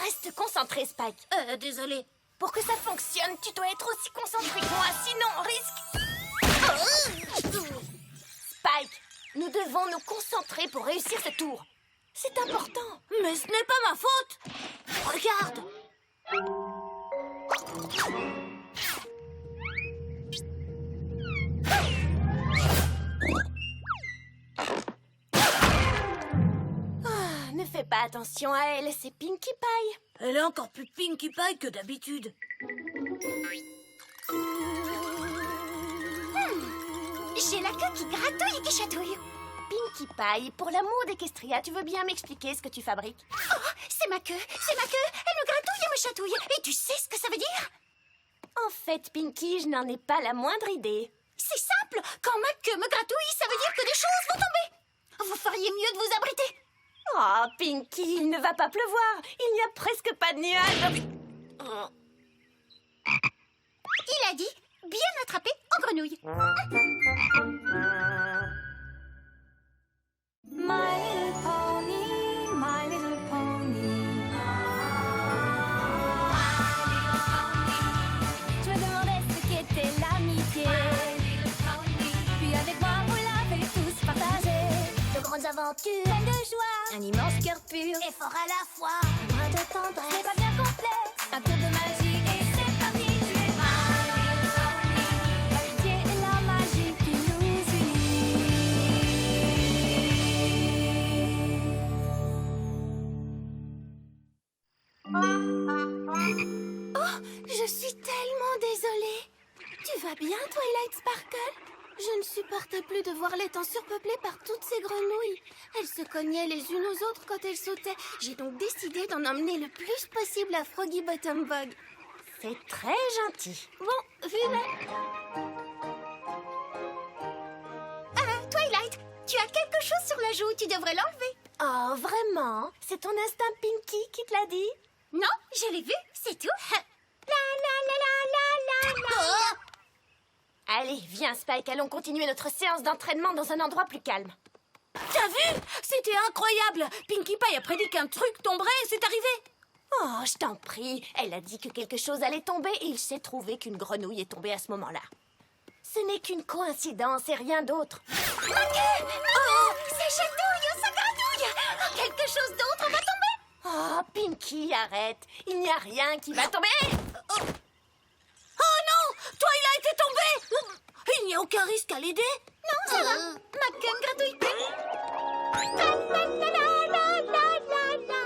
Reste concentré, Spike. Désolé. Pour que ça fonctionne, tu dois être aussi concentré que moi, sinon on risque... Spike, nous devons nous concentrer pour réussir ce tour. C'est important. Mais ce n'est pas ma faute. Regarde. Ne fais pas attention à elle, c'est Pinkie Pie. Elle est encore plus Pinkie Pie que d'habitude. J'ai la queue qui gratouille et qui chatouille. Pinkie Pie, pour l'amour d'Equestria, tu veux bien m'expliquer ce que tu fabriques? Oh, c'est ma queue. Elle me gratouille et me chatouille. Et tu sais ce que ça veut dire? En fait, Pinkie, je n'en ai pas la moindre idée. C'est simple. Quand ma queue me gratouille, ça veut dire que des choses vont tomber. Vous feriez mieux de vous abriter. Oh, Pinkie, il ne va pas pleuvoir. Il n'y a presque pas de nuages. Il a dit bien attrapé en grenouille. My little pony, my little pony. Je me demandais ce qu'était l'amitié. Puis avec moi, vous l'avez tous partagé. De grandes aventures, Pleine de joie, un immense cœur pur. et fort à la fois. Un brin de tendresse, c'est pas bien complexe. Un tour de magie et c'est parti. Tu es my little pony. L'amitié et la magie qui nous unit. Je suis tellement désolée. Tu vas bien, Twilight Sparkle? Je ne supportais plus de voir l'étang surpeuplé par toutes ces grenouilles. Elles se cognaient les unes aux autres quand elles sautaient. J'ai donc décidé d'en emmener le plus possible à Froggy Bottom Bog. C'est très gentil. Bon, vivez. Twilight, tu as quelque chose sur la joue, tu devrais l'enlever. Oh, vraiment? C'est ton instinct Pinkie qui te l'a dit? Non, je l'ai vu, c'est tout. La la la la la la la. Allez, viens, Spike, allons continuer notre séance d'entraînement dans un endroit plus calme. T'as vu? C'était incroyable. Pinkie Pie a prédit qu'un truc tomberait et c'est arrivé. Oh, je t'en prie. Elle a dit que quelque chose allait tomber et il s'est trouvé qu'une grenouille est tombée à ce moment-là. Ce n'est qu'une coïncidence et rien d'autre. Oh, ça chatouille, ça gratouille. Oh, quelque chose d'autre va tomber. Oh, Pinkie, arrête. Il n'y a rien qui va tomber. Oh non! Twilight est tombée! Il n'y a aucun risque à l'aider? Non, ça va. Ma queue ne gratouille plus. La la la la la la la.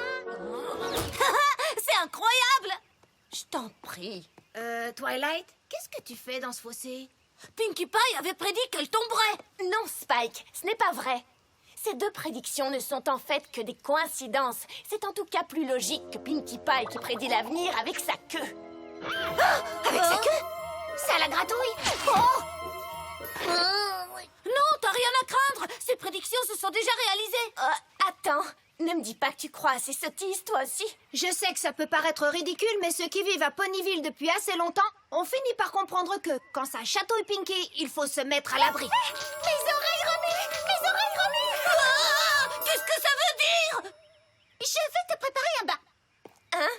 C'est incroyable! Je t'en prie. Twilight, qu'est-ce que tu fais dans ce fossé? Pinkie Pie avait prédit qu'elle tomberait. Non, Spike, ce n'est pas vrai. Ces deux prédictions ne sont en fait que des coïncidences. C'est en tout cas plus logique que Pinkie Pie qui prédit l'avenir avec sa queue. Avec sa queue, ça la gratouille. Oh. Non, t'as rien à craindre. Ces prédictions se sont déjà réalisées. Attends, ne me dis pas que tu crois à ces sottises, toi aussi. Je sais que ça peut paraître ridicule, mais ceux qui vivent à Ponyville depuis assez longtemps ont fini par comprendre que, quand ça chatouille Pinkie, il faut se mettre à l'abri. Mes oreilles remuent, mes oreilles remuent. Qu'est-ce que ça veut dire? Je vais te préparer un bain. Hein?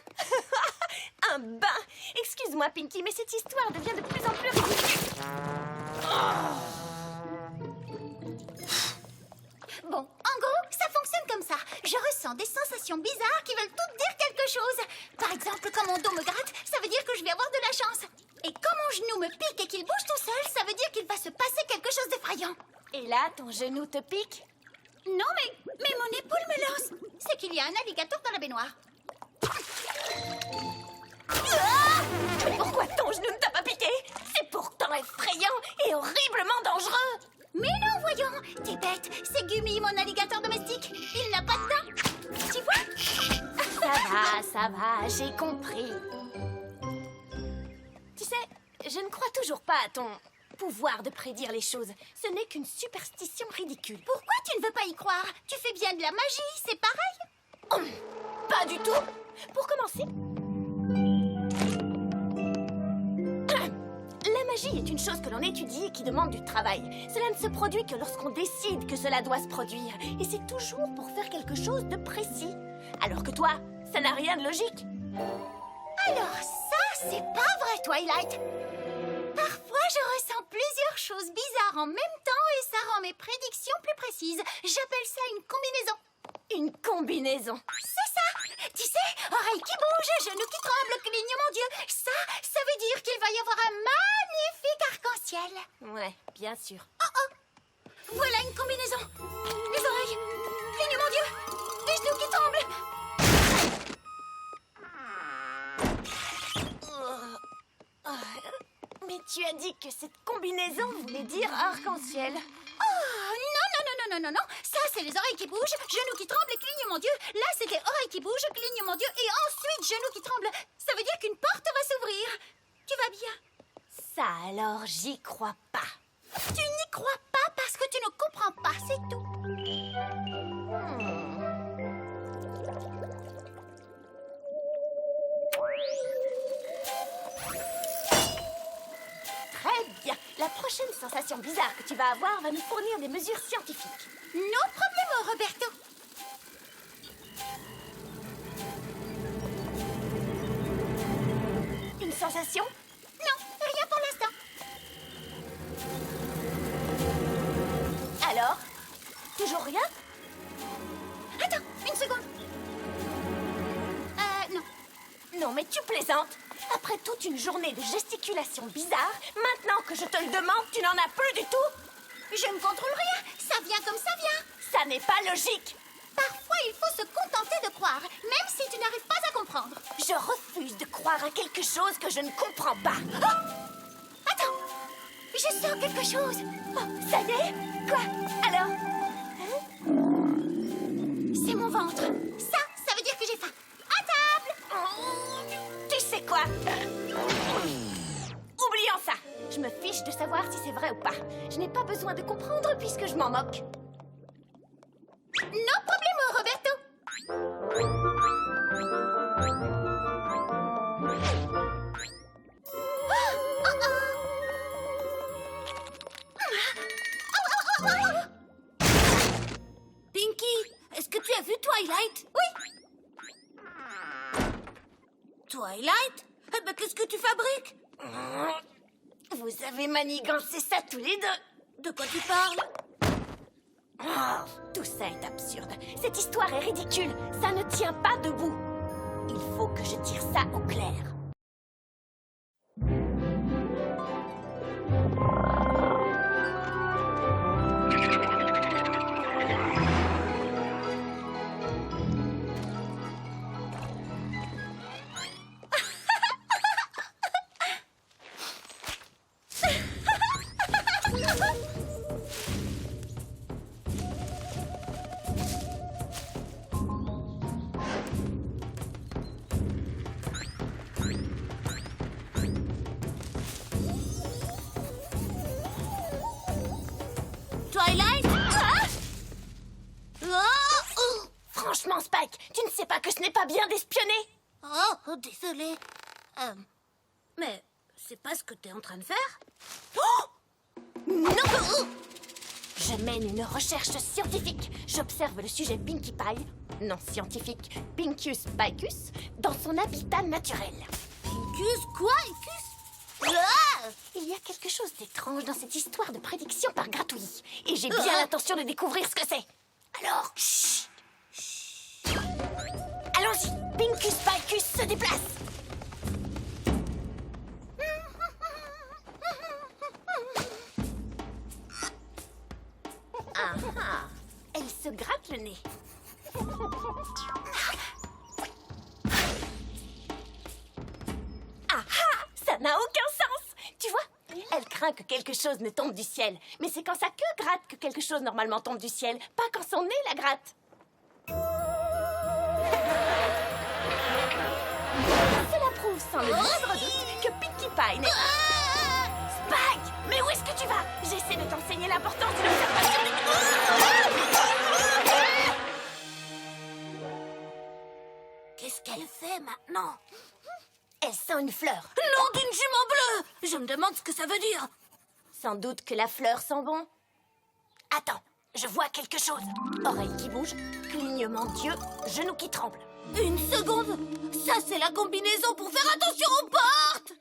Un bain? Excuse-moi, Pinkie, mais cette histoire devient de plus en plus ridicule. Bon, en gros, ça fonctionne comme ça. Je ressens des sensations bizarres qui veulent toutes dire quelque chose. Par exemple, quand mon dos me gratte, ça veut dire que je vais avoir de la chance. Et quand mon genou me pique et qu'il bouge tout seul, ça veut dire qu'il va se passer quelque chose d'effrayant. Et là, ton genou te pique? Non, mais mon épaule me lance. C'est qu'il y a un alligator dans la baignoire. Pourquoi ton genou ne t'a pas piqué? C'est pourtant effrayant et horriblement dangereux. Mais non, voyons. T'es bête. C'est Gummy, mon alligator domestique. Il n'a pas de dents. Tu vois? Ça va, j'ai compris. Tu sais, je ne crois toujours pas à ton pouvoir de prédire les choses. Ce n'est qu'une superstition ridicule. Pourquoi tu ne veux pas y croire? Tu fais bien de la magie, c'est pareil. Pas du tout. Pour commencer, la magie est une chose que l'on étudie et qui demande du travail. Cela ne se produit que lorsqu'on décide que cela doit se produire. Et c'est toujours pour faire quelque chose de précis. Alors que toi, ça n'a rien de logique. Alors ça, c'est pas vrai, Twilight. Parfois, je ressens plusieurs choses bizarres en même temps et ça rend mes prédictions plus précises. J'appelle ça une combinaison. Une combinaison. C'est ça. Tu sais, oreilles qui bougent, genoux qui tremblent, clignement d'yeux. Ça veut dire qu'il va y avoir un magnifique arc-en-ciel. Ouais, bien sûr. Voilà une combinaison. Les oreilles, clignement d'yeux, les genoux qui tremblent. Mais tu as dit que cette combinaison voulait dire arc-en-ciel. Non. Ça, c'est les oreilles qui bougent, genoux qui tremblent et clignement d'yeux. Là, c'était oreilles qui bougent, clignement d'yeux et ensuite genoux qui tremblent. Ça veut dire qu'une porte va s'ouvrir. Tu vas bien? Ça alors, j'y crois pas. Tu n'y crois pas parce que tu ne comprends pas, c'est tout. Très bien. La prochaine sensation bizarre que tu vas avoir va nous fournir des mesures scientifiques. No problemo, Roberto. Une sensation? Non, rien pour l'instant. Alors? Toujours rien? Attends, une seconde. Non. Non, mais tu plaisantes. Après toute une journée de gesticulation bizarre, maintenant que je te le demande, tu n'en as plus du tout? Je ne contrôle rien. Ça vient comme ça vient. Ça n'est pas logique. Parfois, il faut se contenter de croire, même si tu n'arrives pas à comprendre. Je refuse de croire à quelque chose que je ne comprends pas. Attends, je sens quelque chose. Oh, ça y est? Quoi? Alors? C'est mon ventre. Ça veut dire que j'ai faim. À table. Tu sais quoi? Oublions ça. Je me fiche de savoir si c'est vrai ou pas. Je n'ai pas besoin de comprendre puisque je m'en moque. No problemo, Roberto. Pinky, est-ce que tu as vu Twilight? Oui. Twilight? Eh ben, qu'est-ce que tu fabriques? Vous avez manigancé ça tous les deux. De quoi tu parles? Oh, tout ça est absurde. Cette histoire est ridicule. Ça ne tient pas debout. Il faut que je tire ça au clair. Twilight? Franchement, Spike, tu ne sais pas que ce n'est pas bien d'espionner? Oh, désolé. Mais c'est pas ce que t'es en train de faire? Oh! Non! Je mène une recherche scientifique. J'observe le sujet Pinkie Pie, non scientifique, Pinkus Picus, dans son habitat naturel. Pinkus, quoi? Il y a quelque chose d'étrange dans cette histoire de prédiction par gratouillis. Et j'ai bien l'intention de découvrir ce que c'est. Alors, chut! Allons-y, Pinkus Picus se déplace. Ah ah, elle se gratte le nez. Ah ah, ça n'a aucun sens. Tu vois, elle craint que quelque chose ne tombe du ciel. Mais c'est quand sa queue gratte que quelque chose normalement tombe du ciel, pas quand son nez la gratte. Cela prouve sans le moindre doute que Pinkie Pie n'est... Spike, mais où est-ce que tu vas? J'essaie de t'enseigner l'importance de l'observation des... Qu'est-ce qu'elle fait maintenant? Elle sent une fleur. Nom d'une jument bleue! Je me demande ce que ça veut dire. Sans doute que la fleur sent bon. Attends, je vois quelque chose. Oreille qui bouge, clignement d'yeux, genoux qui tremblent. Une seconde. Ça, c'est la combinaison pour faire attention aux portes.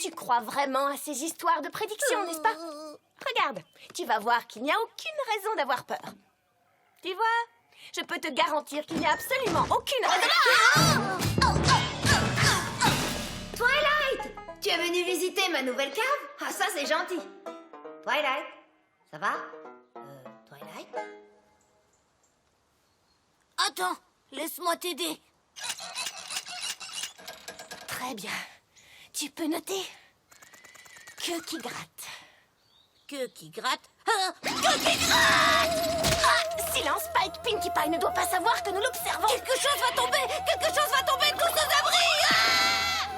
Tu crois vraiment à ces histoires de prédiction, n'est-ce pas? Regarde, tu vas voir qu'il n'y a aucune raison d'avoir peur. Tu vois, je peux te garantir qu'il n'y a absolument aucune raison... Twilight! Tu es venue visiter ma nouvelle cave? Ah, ça, c'est gentil. Twilight, ça va? Twilight? Attends, laisse-moi t'aider. Très bien. Tu peux noter. Queue qui gratte. Queue qui gratte. Ah, queue qui gratte! Ah, silence, Spike. Pinkie Pie ne doit pas savoir que nous l'observons. Quelque chose va tomber. Quelque chose va tomber de tous ces abris.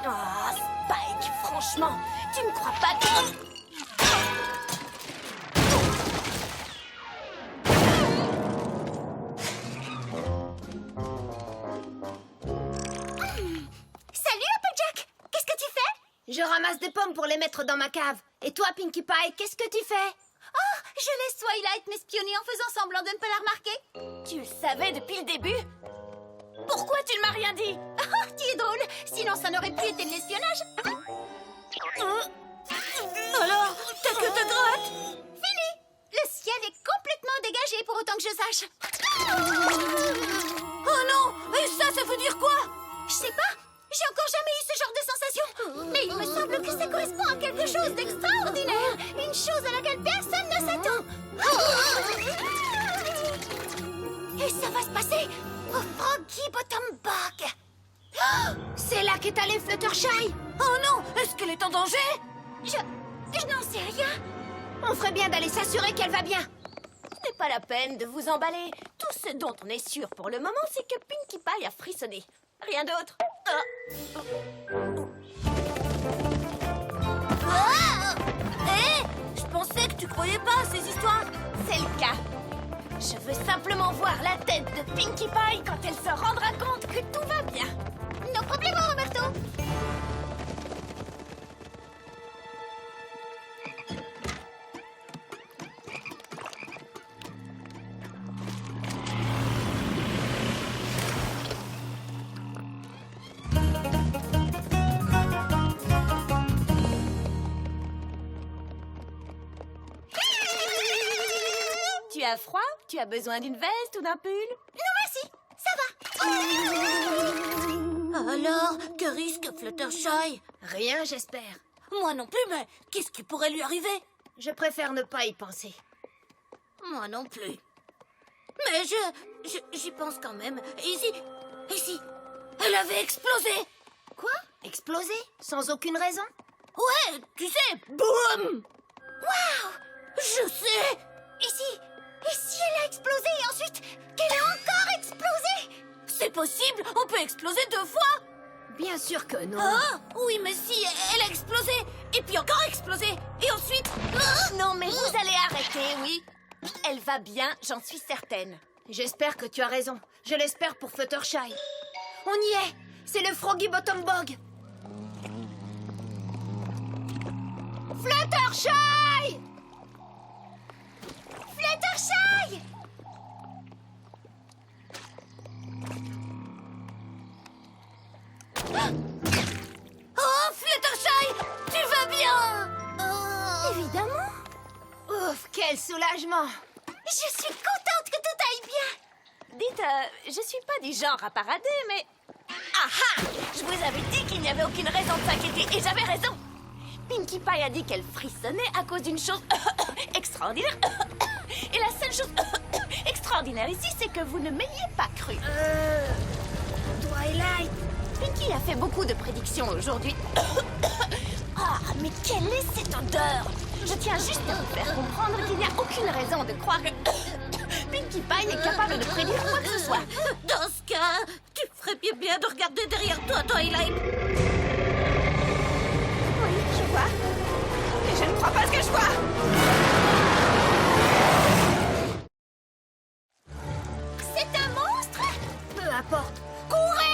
Ah, Spike, franchement, tu ne crois pas que... Salut, Applejack! Qu'est-ce que tu fais? Je ramasse des pommes pour les mettre dans ma cave. Et toi, Pinkie Pie, qu'est-ce que tu fais? Oh, je laisse Twilight m'espionner en faisant semblant de ne pas la remarquer. Tu le savais depuis le début? Pourquoi tu ne m'as rien dit? Oh, tu es drôle. Sinon, ça n'aurait plus été de l'espionnage. Alors, ta queue te gratte? Fini. Le ciel est complètement dégagé pour autant que je sache. Oh non! Et ça veut dire quoi? Je sais pas. J'ai encore jamais eu ce genre de sensation. Mais il me semble que ça correspond à quelque chose d'extraordinaire. Une chose à laquelle personne ne s'attend. Et ça va se passer au Froggy Bottom Bog. C'est là qu'est allé Fluttershy. Oh non! Est-ce qu'elle est en danger? Je n'en sais rien. On ferait bien d'aller s'assurer qu'elle va bien. Ce n'est pas la peine de vous emballer. Tout ce dont on est sûr pour le moment, c'est que Pinkie Pie a frissonné. Rien d'autre. Je pensais que tu croyais pas à ces histoires. C'est le cas. Je veux simplement voir la tête de Pinkie Pie quand elle se rendra compte que tout va bien. No problemo, Roberto. Tu as froid? Tu as besoin d'une veste ou d'un pull? Non, merci. Ça va. Alors, que risque Fluttershy? Rien, j'espère. Moi non plus, mais qu'est-ce qui pourrait lui arriver? Je préfère ne pas y penser. Moi non plus. Mais j'y pense quand même. Et si, elle avait explosé? Quoi? Exploser? Sans aucune raison? Ouais, tu sais, boum! Waouh! Je sais! Et si elle a explosé et ensuite qu'elle a encore explosé? C'est possible, on peut exploser 2 fois! Bien sûr que non. Ah, oui, mais si, elle a explosé, et puis encore explosé, et ensuite... Non, mais vous allez arrêter, oui. Elle va bien, j'en suis certaine. J'espère que tu as raison. Je l'espère pour Fluttershy. On y est. C'est le Froggy Bottom Bog. Fluttershy! Fluttershy! Oh, Fluttershy, tu vas bien? Évidemment. Ouf, quel soulagement. Je suis contente que tout aille bien. Dites, je suis pas du genre à parader, mais... Ah! Je vous avais dit qu'il n'y avait aucune raison de s'inquiéter, et j'avais raison. Pinkie Pie a dit qu'elle frissonnait à cause d'une chose extraordinaire. Et la seule chose extraordinaire ici, c'est que vous ne m'ayez pas cru. Twilight. Pinkie a fait beaucoup de prédictions aujourd'hui. Ah, mais quelle est cette odeur? Je tiens juste à vous faire comprendre qu'il n'y a aucune raison de croire que Pinkie Pie est capable de prédire quoi que ce soit. Dans ce cas, tu ferais bien de regarder derrière toi, Twilight. Oui, je vois. Mais je ne crois pas ce que je vois. C'est un monstre? Peu importe. Courez!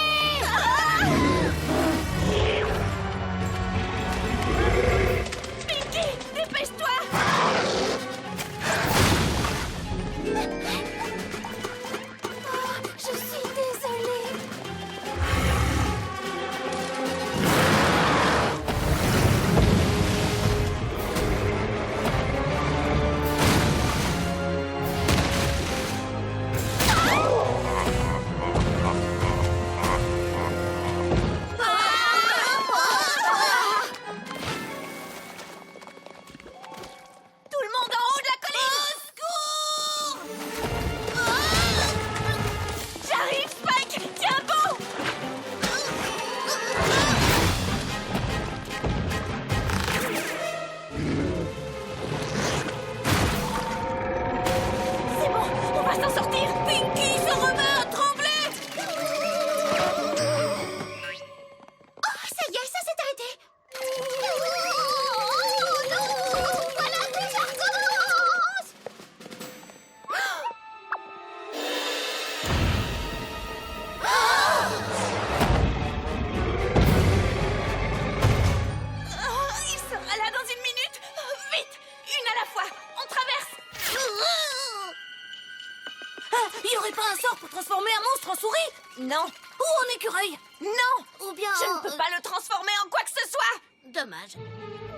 Non. Ou en écureuil. Non. Ou bien... Je ne peux pas le transformer en quoi que ce soit. Dommage.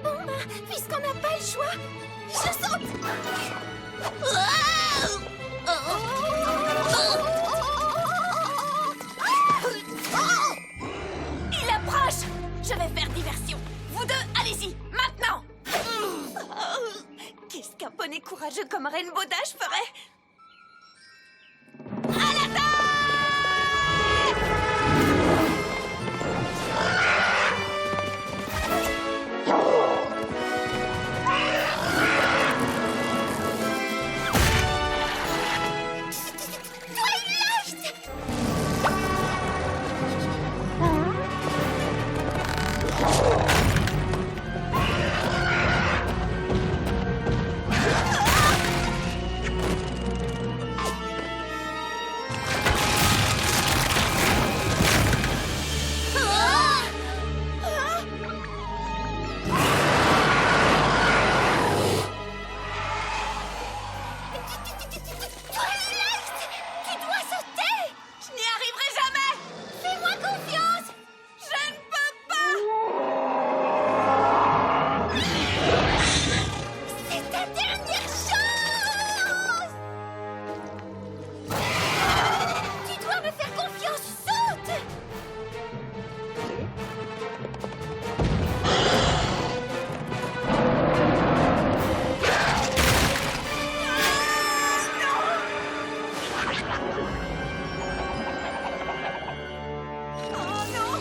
Bon, bah, puisqu'on n'a pas le choix, je saute. Il approche. Je vais faire diversion. Vous deux, allez-y, maintenant. Qu'est-ce qu'un poney courageux comme Rainbow Dash ferait? À l'attaque! Tu dois sauter. Je n'y arriverai jamais! Fais-moi confiance. Je ne peux pas! C'est ta dernière chance. Tu dois me faire confiance. Saute. Oh non!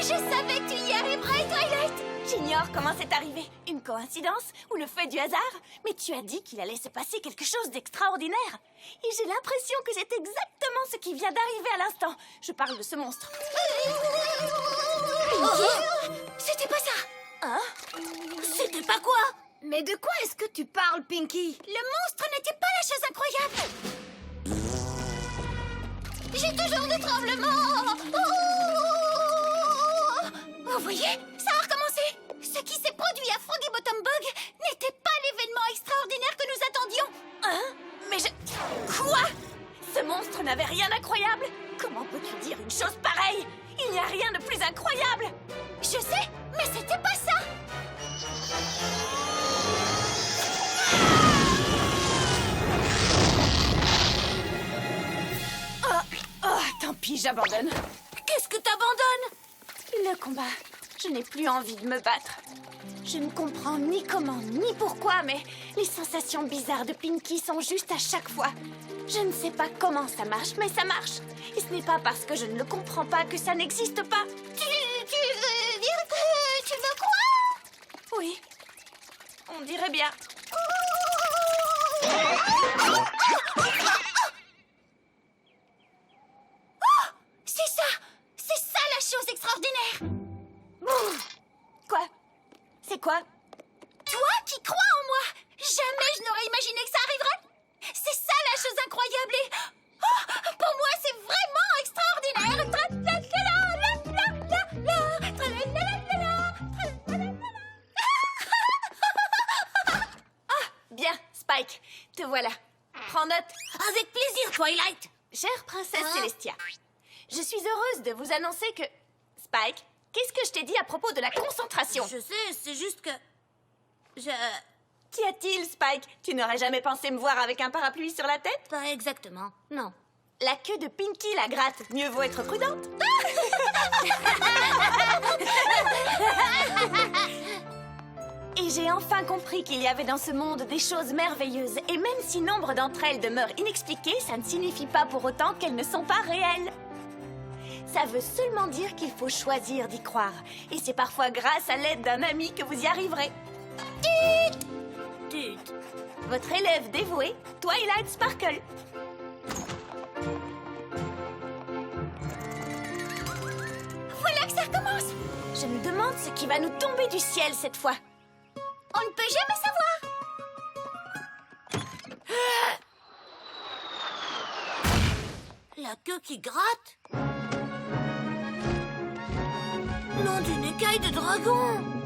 Je savais que tu y arriverais, Twilight. J'ignore comment c'est arrivé. Une coïncidence ou le fait du hasard? Mais tu as dit qu'il allait se passer quelque chose d'extraordinaire. Et j'ai l'impression que c'est exactement ce qui vient d'arriver à l'instant. Je parle de ce monstre. C'était pas ça. Hein? C'était pas quoi? Mais de quoi est-ce que tu parles, Pinky? Le monstre n'était pas la chose incroyable. J'ai toujours des tremblements. Vous voyez? Ça a recommencé. Ce qui s'est produit à Froggy Bottom Bog n'était pas l'événement extraordinaire que nous attendions. Hein? Mais je... Quoi? Ce monstre n'avait rien d'incroyable? Comment peux-tu dire une chose pareille? Il n'y a rien de plus incroyable! Je sais, mais c'était pas ça. Oh, tant pis, j'abandonne. Qu'est-ce que t'abandonnes? Le combat. Je n'ai plus envie de me battre. Je ne comprends ni comment, ni pourquoi, mais les sensations bizarres de Pinky sont juste à chaque fois. Je ne sais pas comment ça marche, mais ça marche. Et ce n'est pas parce que je ne le comprends pas que ça n'existe pas. Tu veux dire que tu veux quoi? Oui, on dirait bien. C'est ça la chose extraordinaire. Quoi? C'est quoi? Toi qui crois en moi, jamais je n'aurais imaginé que ça arriverait. C'est ça la chose incroyable et... Oh, pour moi, c'est vraiment extraordinaire. Bien, Spike, te voilà. Prends note. Avec plaisir, Twilight. Chère princesse Hein? Célestia, je suis heureuse de vous annoncer que... Spike, qu'est-ce que je t'ai dit à propos de la concentration? Je sais, c'est juste que... Qu'y a-t-il, Spike? Tu n'aurais jamais pensé me voir avec un parapluie sur la tête? Pas exactement, non. La queue de Pinky la gratte, mieux vaut être prudente. Et j'ai enfin compris qu'il y avait dans ce monde des choses merveilleuses. Et même si nombre d'entre elles demeurent inexpliquées, ça ne signifie pas pour autant qu'elles ne sont pas réelles. Ça veut seulement dire qu'il faut choisir d'y croire. Et c'est parfois grâce à l'aide d'un ami que vous y arriverez. Tut. Votre élève dévoué, Twilight Sparkle. Voilà que ça recommence. Je me demande ce qui va nous tomber du ciel cette fois. On ne peut jamais savoir. La queue qui gratte. Nom d'une écaille de dragon.